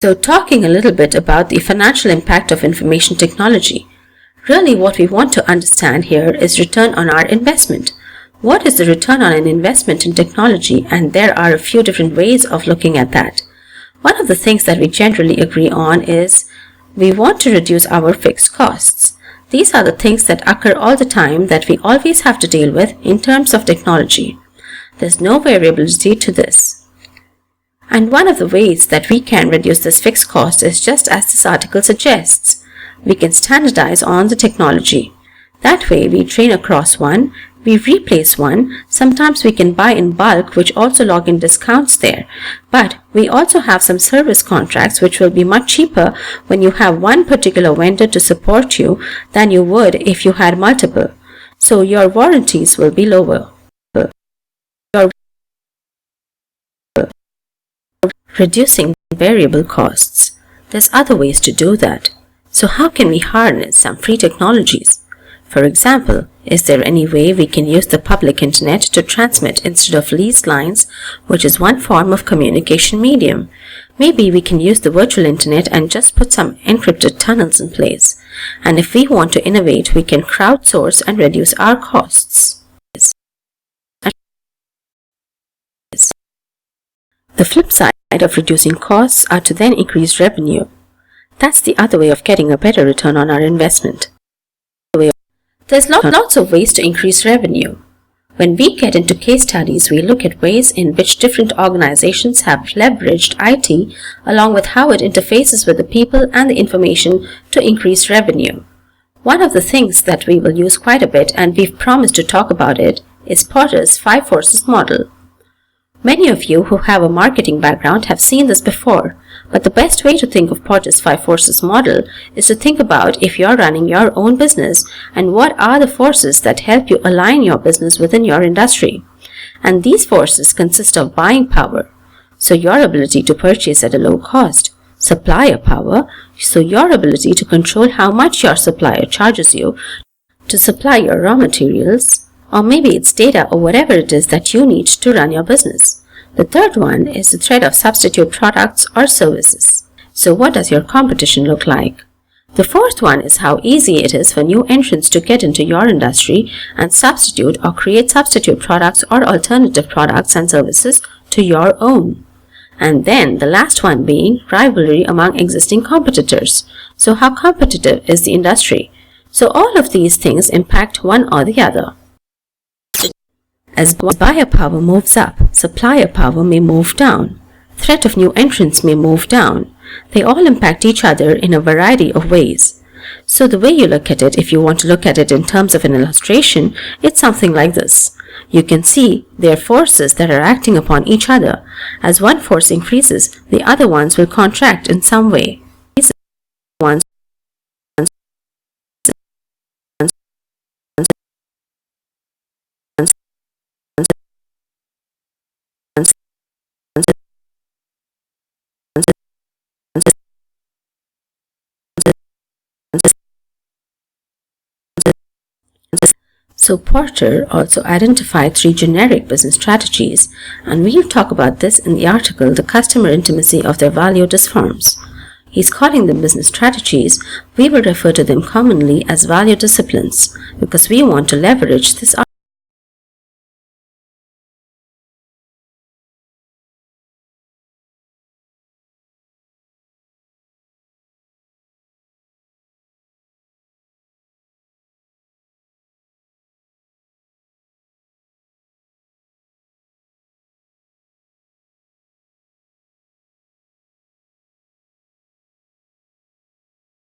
So talking a little bit about the financial impact of information technology. Really what we want to understand here is return on our investment. What is the return on an investment in technology? And there are a few different ways of looking at that. One of the things that we generally agree on is we want to reduce our fixed costs. These are the things that occur all the time that we always have to deal with in terms of technology. There's no variability to this. And one of the ways that we can reduce this fixed cost is just as this article suggests. We can standardize on the technology. That way we train across one, we replace one, sometimes we can buy in bulk which also log in discounts there. But we also have some service contracts which will be much cheaper when you have one particular vendor to support you than you would if you had multiple. So your warranties will be lower. Reducing variable costs. There's other ways to do that. So how can we harness some free technologies? For example, is there any way we can use the public internet to transmit instead of leased lines, which is one form of communication medium? Maybe we can use the virtual internet and just put some encrypted tunnels in place. And if we want to innovate, we can crowdsource and reduce our costs. The flip side of reducing costs are to then increase revenue. That's the other way of getting a better return on our investment. There's lots of ways to increase revenue. When we get into case studies, we look at ways in which different organizations have leveraged IT along with how it interfaces with the people and the information to increase revenue. One of the things that we will use quite a bit, and we've promised to talk about it, is Porter's 5 forces model. Many of you who have a marketing background have seen this before, but the best way to think of Porter's 5 forces model is to think about if you're running your own business and what are the forces that help you align your business within your industry. And these forces consist of buying power, so your ability to purchase at a low cost, supplier power, so your ability to control how much your supplier charges you to supply your raw materials, or maybe it's data or whatever it is that you need to run your business. The third one is the threat of substitute products or services. So what does your competition look like? The fourth one is how easy it is for new entrants to get into your industry and substitute or create substitute products or alternative products and services to your own. And then the last one being rivalry among existing competitors. So how competitive is the industry? So all of these things impact one or the other. As buyer power moves up, supplier power may move down. Threat of new entrants may move down. They all impact each other in a variety of ways. So the way you look at it, if you want to look at it in terms of an illustration, it's something like this. You can see there are forces that are acting upon each other. As one force increases, the other ones will contract in some way. So Porter also identified 3 generic business strategies, and we'll talk about this in the article, The Customer Intimacy of Their Value-Based Firms. He's calling them business strategies. We will refer to them commonly as value disciplines because we want to leverage this